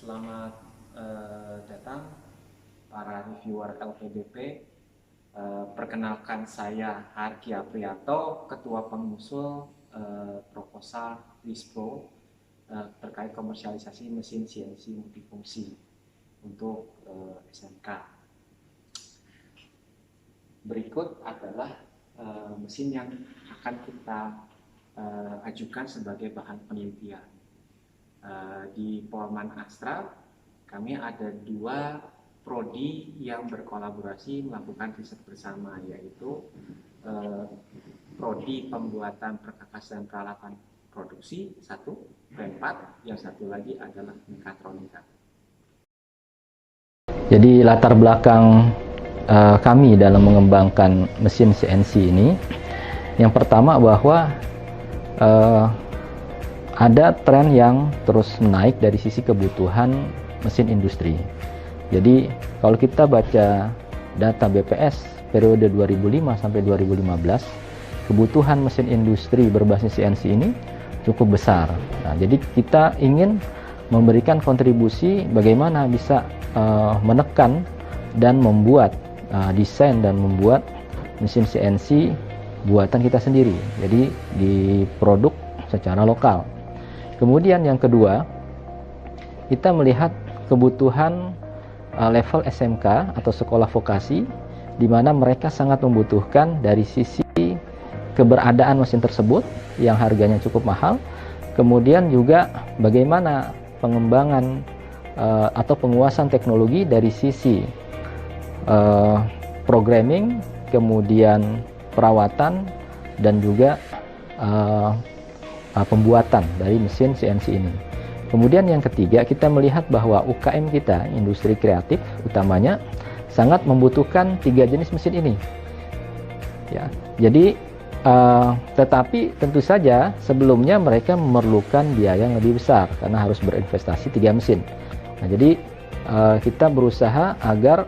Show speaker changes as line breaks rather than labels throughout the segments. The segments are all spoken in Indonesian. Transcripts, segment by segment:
Selamat datang para reviewer LPDP. Perkenalkan saya Harki Apriyato, Ketua Pengusul proposal WISPRO terkait komersialisasi mesin CNC multifungsi untuk SMK. Berikut adalah mesin yang akan kita ajukan sebagai bahan penelitian. Di Polman Astra kami ada dua prodi yang berkolaborasi melakukan riset bersama, yaitu prodi pembuatan perkakas dan peralatan produksi satu, P4, yang satu lagi adalah mekatronika.
Jadi latar belakang kami dalam mengembangkan mesin CNC ini, yang pertama bahwa ada tren yang terus naik dari sisi kebutuhan mesin industri. Jadi kalau kita baca data BPS periode 2005 sampai 2015, kebutuhan mesin industri berbasis CNC ini cukup besar. Nah, jadi kita ingin memberikan kontribusi bagaimana bisa menekan dan membuat desain dan membuat mesin CNC buatan kita sendiri. Jadi diproduk secara lokal. Kemudian yang kedua, kita melihat kebutuhan level SMK atau sekolah vokasi, di mana mereka sangat membutuhkan dari sisi keberadaan mesin tersebut yang harganya cukup mahal, kemudian juga bagaimana pengembangan atau penguasaan teknologi dari sisi programming, kemudian perawatan, dan juga pembuatan dari mesin CNC ini. Kemudian yang ketiga, kita melihat bahwa UKM kita, industri kreatif utamanya, sangat membutuhkan 3 jenis mesin ini. Ya, jadi tetapi tentu saja sebelumnya mereka memerlukan biaya yang lebih besar karena harus berinvestasi 3 mesin. Nah, jadi kita berusaha agar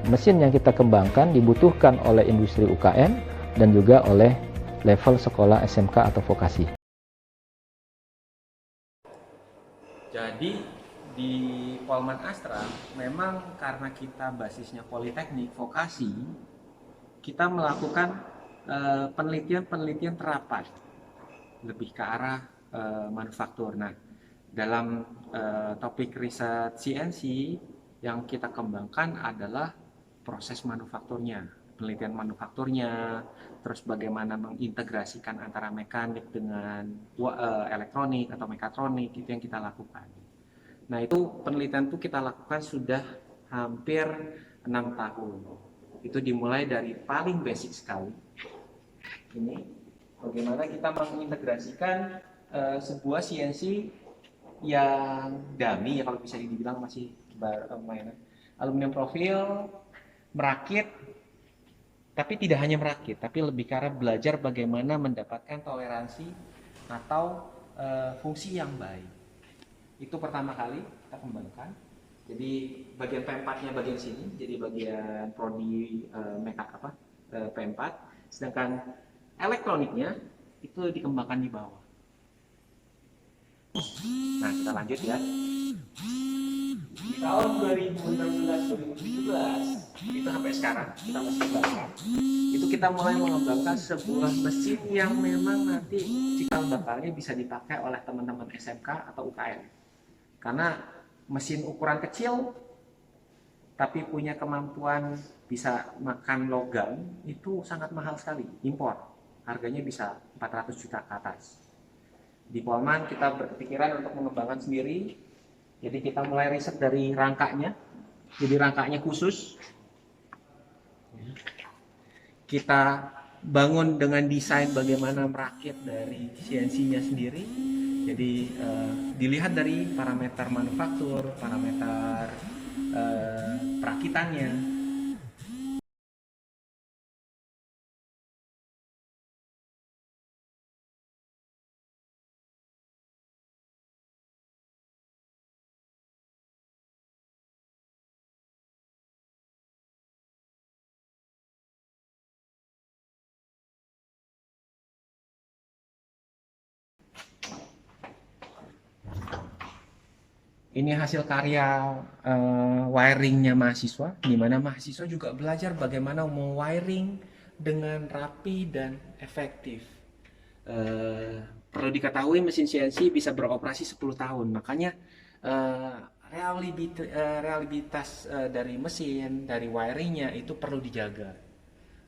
mesin yang kita kembangkan dibutuhkan oleh industri UKM dan juga oleh level sekolah SMK atau vokasi.
Jadi di Polman Astra memang karena kita basisnya politeknik vokasi, kita melakukan penelitian terapan lebih ke arah manufaktur. Nah, dalam topik riset CNC yang kita kembangkan adalah proses manufakturnya, penelitian manufakturnya, terus bagaimana mengintegrasikan antara mekanik dengan elektronik atau mekatronik, itu yang kita lakukan. Nah, itu penelitian itu kita lakukan sudah hampir 6 tahun. Itu dimulai dari paling basic sekali. Ini bagaimana kita mengintegrasikan sebuah CNC yang dummy, ya kalau bisa dibilang masih mainan aluminium profil, merakit, tapi tidak hanya merakit, tapi lebih karena belajar bagaimana mendapatkan toleransi atau fungsi yang baik. Itu pertama kali kita kembangkan. Jadi bagian P4-nya bagian sini, jadi bagian prodi P4, sedangkan elektroniknya itu dikembangkan di bawah. Nah, kita lanjut ya. Di tahun 2016-2017 itu sampai sekarang kita masih kembangkan. Itu kita mulai mengembangkan sebuah mesin yang memang nanti cikal bakalnya bisa dipakai oleh teman-teman SMK atau UKM. Karena mesin ukuran kecil tapi punya kemampuan bisa makan logam itu sangat mahal sekali, impor. Harganya bisa 400 juta ke atas. Di Polman kita berpikiran untuk mengembangkan sendiri. Jadi kita mulai riset dari rangkanya. Jadi rangkanya khusus. Kita bangun dengan desain bagaimana merakit dari CNC-nya sendiri. Jadi dilihat dari parameter manufaktur, parameter perakitannya. Ini hasil karya wiringnya mahasiswa, di mana mahasiswa juga belajar bagaimana mau-wiring dengan rapi dan efektif. Perlu diketahui mesin CNC bisa beroperasi 10 tahun, makanya eh, reliabilitas dari mesin, dari wiringnya itu perlu dijaga.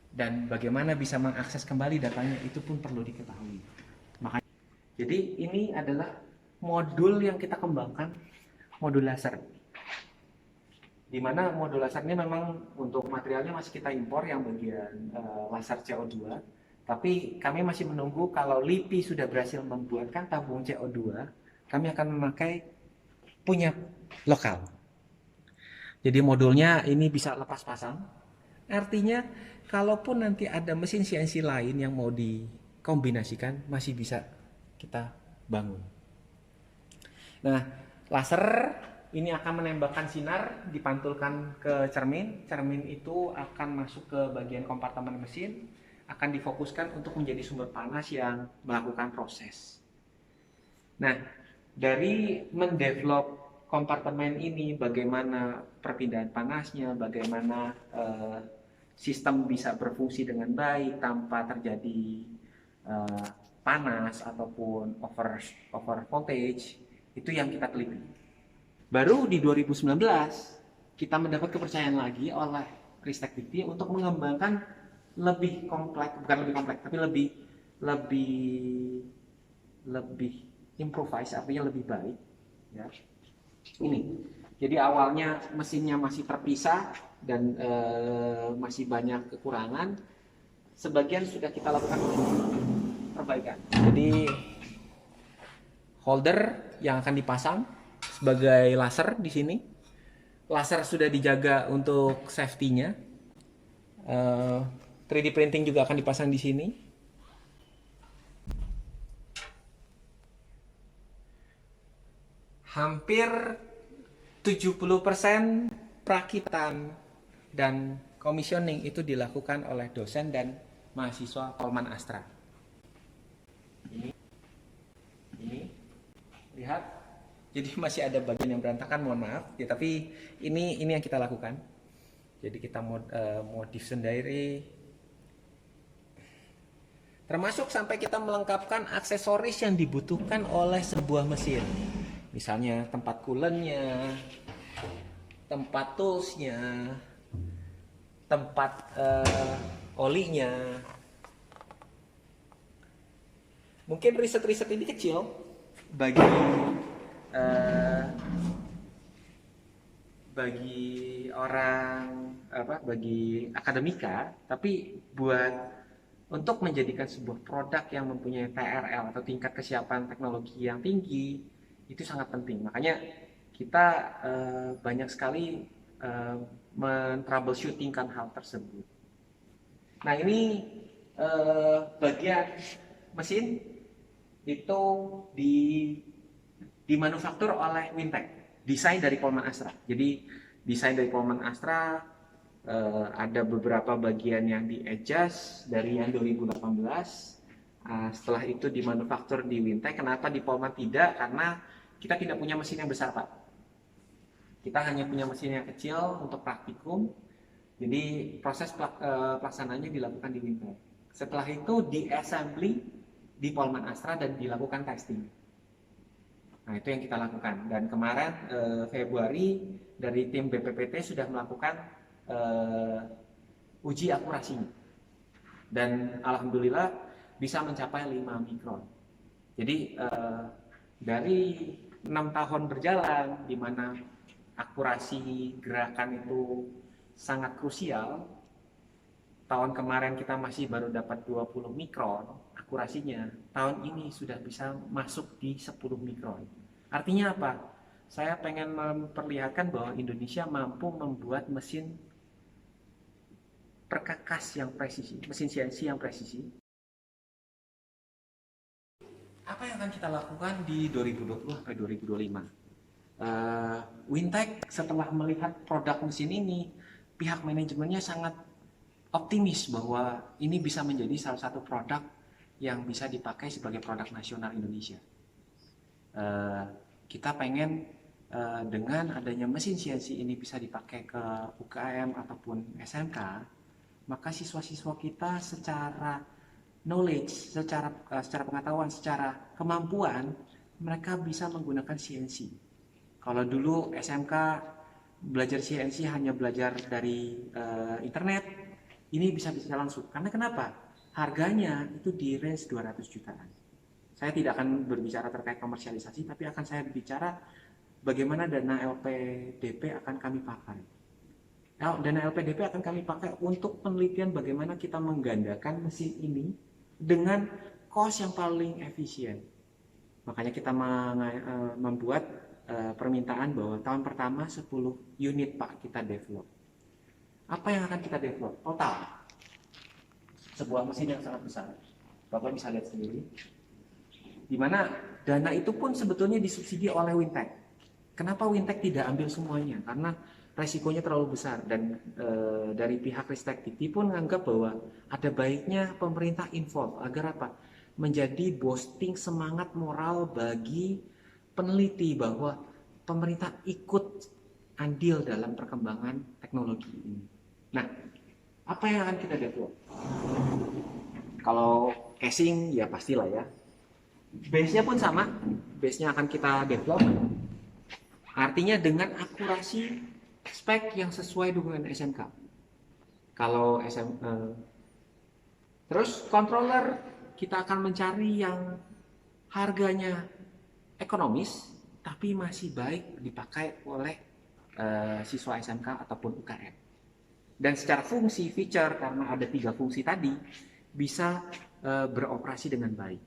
Dan bagaimana bisa mengakses kembali datanya itu pun perlu diketahui. Makanya, jadi ini adalah modul yang kita kembangkan, modul laser. Di mana modul laser ini memang untuk materialnya masih kita impor yang bagian laser CO2. Tapi kami masih menunggu kalau LIPI sudah berhasil membuatkan tabung CO2, kami akan memakai punya lokal. Jadi modulnya ini bisa lepas pasang. Artinya kalaupun nanti ada mesin CNC lain yang mau dikombinasikan, masih bisa kita bangun. Nah, laser ini akan menembakkan sinar, dipantulkan ke cermin. Cermin itu akan masuk ke bagian kompartemen mesin, akan difokuskan untuk menjadi sumber panas yang melakukan proses. Nah, dari mendevelop kompartemen ini, bagaimana perpindahan panasnya, bagaimana sistem bisa berfungsi dengan baik tanpa terjadi uh, panas ataupun over voltage, itu yang kita teliti. Baru di 2019 kita mendapat kepercayaan lagi oleh Ristek Dikti untuk mengembangkan lebih kompleks, bukan lebih kompleks, tapi lebih improvise, artinya lebih baik. Ya. Ini. Jadi awalnya mesinnya masih terpisah dan masih banyak kekurangan. Sebagian sudah kita lakukan perbaikan. Jadi holder yang akan dipasang sebagai laser di sini. Laser sudah dijaga untuk safety-nya. 3D printing juga akan dipasang di sini. Hampir 70% perakitan dan commissioning itu dilakukan oleh dosen dan mahasiswa Polman Astra. Ini lihat, jadi masih ada bagian yang berantakan, mohon maaf ya, tapi ini yang kita lakukan. Jadi kita modif sendiri, termasuk sampai kita melengkapkan aksesoris yang dibutuhkan oleh sebuah mesin. Misalnya tempat coolant-nya, tempat toolsnya, tempat olinya. Mungkin riset-riset ini kecil bagi orang bagi akademika, tapi untuk menjadikan sebuah produk yang mempunyai TRL atau tingkat kesiapan teknologi yang tinggi itu sangat penting. Makanya kita banyak sekali men-troubleshootingkan hal tersebut. Nah, ini bagian mesin itu dimanufaktur oleh Wintech, desain dari Polman Astra. Jadi desain dari Polman Astra ada beberapa bagian yang di-adjust dari yang 2018. Setelah itu dimanufaktur di Wintech. Kenapa di Polman tidak? Karena kita tidak punya mesin yang besar, Pak. Kita hanya punya mesin yang kecil untuk praktikum. Jadi proses pelaksanaannya dilakukan di Wintech. Setelah itu di-assembly di Polman Astra dan dilakukan testing. Nah, itu yang kita lakukan. Dan kemarin Februari dari tim BPPT sudah melakukan uji akurasinya. Dan alhamdulillah bisa mencapai 5 mikron. Jadi dari 6 tahun berjalan, di mana akurasi gerakan itu sangat krusial, tahun kemarin kita masih baru dapat 20 mikron akurasinya, tahun ini sudah bisa masuk di 10 mikron. Artinya apa? Saya pengen memperlihatkan bahwa Indonesia mampu membuat mesin perkakas yang presisi, mesin CNC yang presisi. Apa yang akan kita lakukan di 2020 sampai 2025? Wintech setelah melihat produk mesin ini, pihak manajemennya sangat optimis bahwa ini bisa menjadi salah satu produk yang bisa dipakai sebagai produk nasional Indonesia. Kita pengen dengan adanya mesin CNC ini bisa dipakai ke UKM ataupun SMK, maka siswa-siswa kita secara knowledge, secara pengetahuan, secara kemampuan, mereka bisa menggunakan CNC. Kalau dulu SMK belajar CNC hanya belajar dari internet, ini bisa langsung. Karena kenapa? Harganya itu di range 200 jutaan. Saya tidak akan berbicara terkait komersialisasi, tapi akan saya bicara bagaimana dana LPDP akan kami pakai. Dana LPDP akan kami pakai untuk penelitian bagaimana kita menggandakan mesin ini dengan cost yang paling efisien. Makanya kita membuat permintaan bahwa tahun pertama 10 unit Pak kita develop. Apa yang akan kita develop? Total. Sebuah mesin yang sangat besar. Bapak bisa lihat sendiri. Di mana dana itu pun sebetulnya disubsidi oleh Wintech. Kenapa Wintech tidak ambil semuanya? Karena resikonya terlalu besar dan dari pihak Ristek Dikti pun menganggap bahwa ada baiknya pemerintah involve agar apa? Menjadi boosting semangat moral bagi peneliti bahwa pemerintah ikut andil dalam perkembangan teknologi ini. Nah, apa yang akan kita develop? Kalau casing ya pastilah ya. Base-nya pun sama, base-nya akan kita develop. Artinya dengan akurasi spek yang sesuai dengan SMK. Kalau terus controller kita akan mencari yang harganya ekonomis tapi masih baik dipakai oleh siswa SMK ataupun UKM. Dan secara fungsi, feature, karena ada 3 fungsi tadi, bisa beroperasi dengan baik.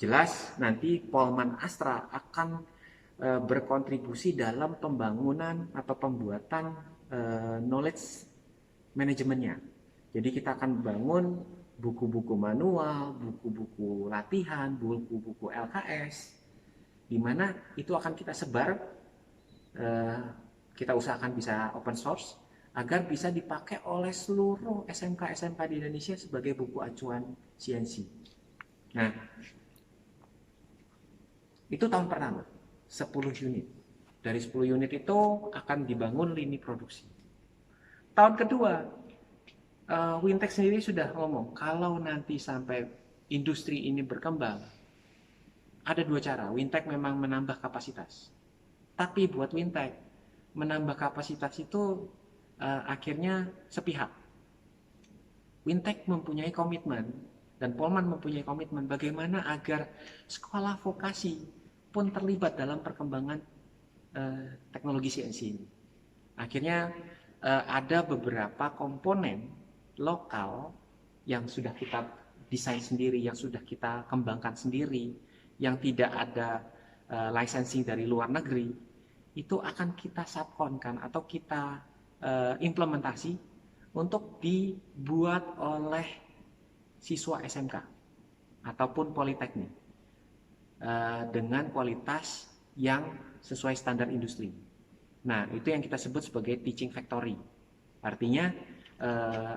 Jelas nanti Polman Astra akan berkontribusi dalam pembangunan atau pembuatan knowledge manajemennya. Jadi kita akan bangun buku-buku manual, buku-buku latihan, buku-buku LKS, di mana itu akan kita sebar, kita usahakan bisa open source, agar bisa dipakai oleh seluruh SMK-SMK di Indonesia sebagai buku acuan CNC. Nah, itu tahun pertama, 10 unit. Dari 10 unit itu akan dibangun lini produksi. Tahun kedua, Wintech sendiri sudah ngomong, kalau nanti sampai industri ini berkembang, ada 2 cara. Wintech memang menambah kapasitas. Tapi buat Wintech, menambah kapasitas itu akhirnya sepihak. Wintech mempunyai komitmen dan Polman mempunyai komitmen bagaimana agar sekolah vokasi pun terlibat dalam perkembangan teknologi CNC ini. Akhirnya ada beberapa komponen lokal yang sudah kita desain sendiri, yang sudah kita kembangkan sendiri, yang tidak ada licensing dari luar negeri, itu akan kita subkonkan atau kita implementasi untuk dibuat oleh siswa SMK ataupun politeknik dengan kualitas yang sesuai standar industri. Nah, itu yang kita sebut sebagai teaching factory. Artinya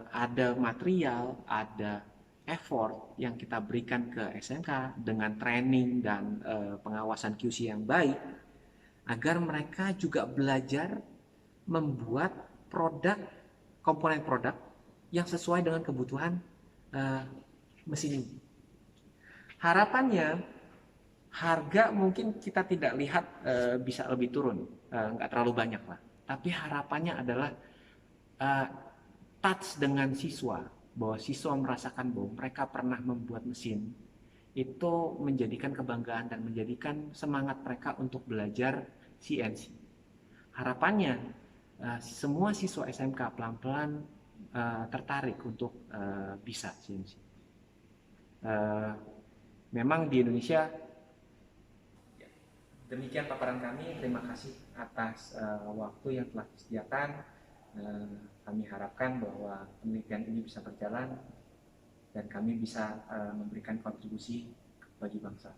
ada material, ada effort yang kita berikan ke SMK dengan training dan pengawasan QC yang baik agar mereka juga belajar membuat produk, komponen produk yang sesuai dengan kebutuhan mesin ini. Harapannya harga mungkin kita tidak lihat bisa lebih turun, nggak terlalu banyak lah. Tapi harapannya adalah touch dengan siswa, bahwa siswa merasakan bahwa mereka pernah membuat mesin, itu menjadikan kebanggaan dan menjadikan semangat mereka untuk belajar CNC. Harapannya semua siswa SMK pelan-pelan tertarik untuk bisa CNC. Memang di Indonesia, demikian paparan kami. Terima kasih atas waktu yang telah disediakan. Kami harapkan bahwa penelitian ini bisa berjalan dan kami bisa memberikan kontribusi bagi bangsa.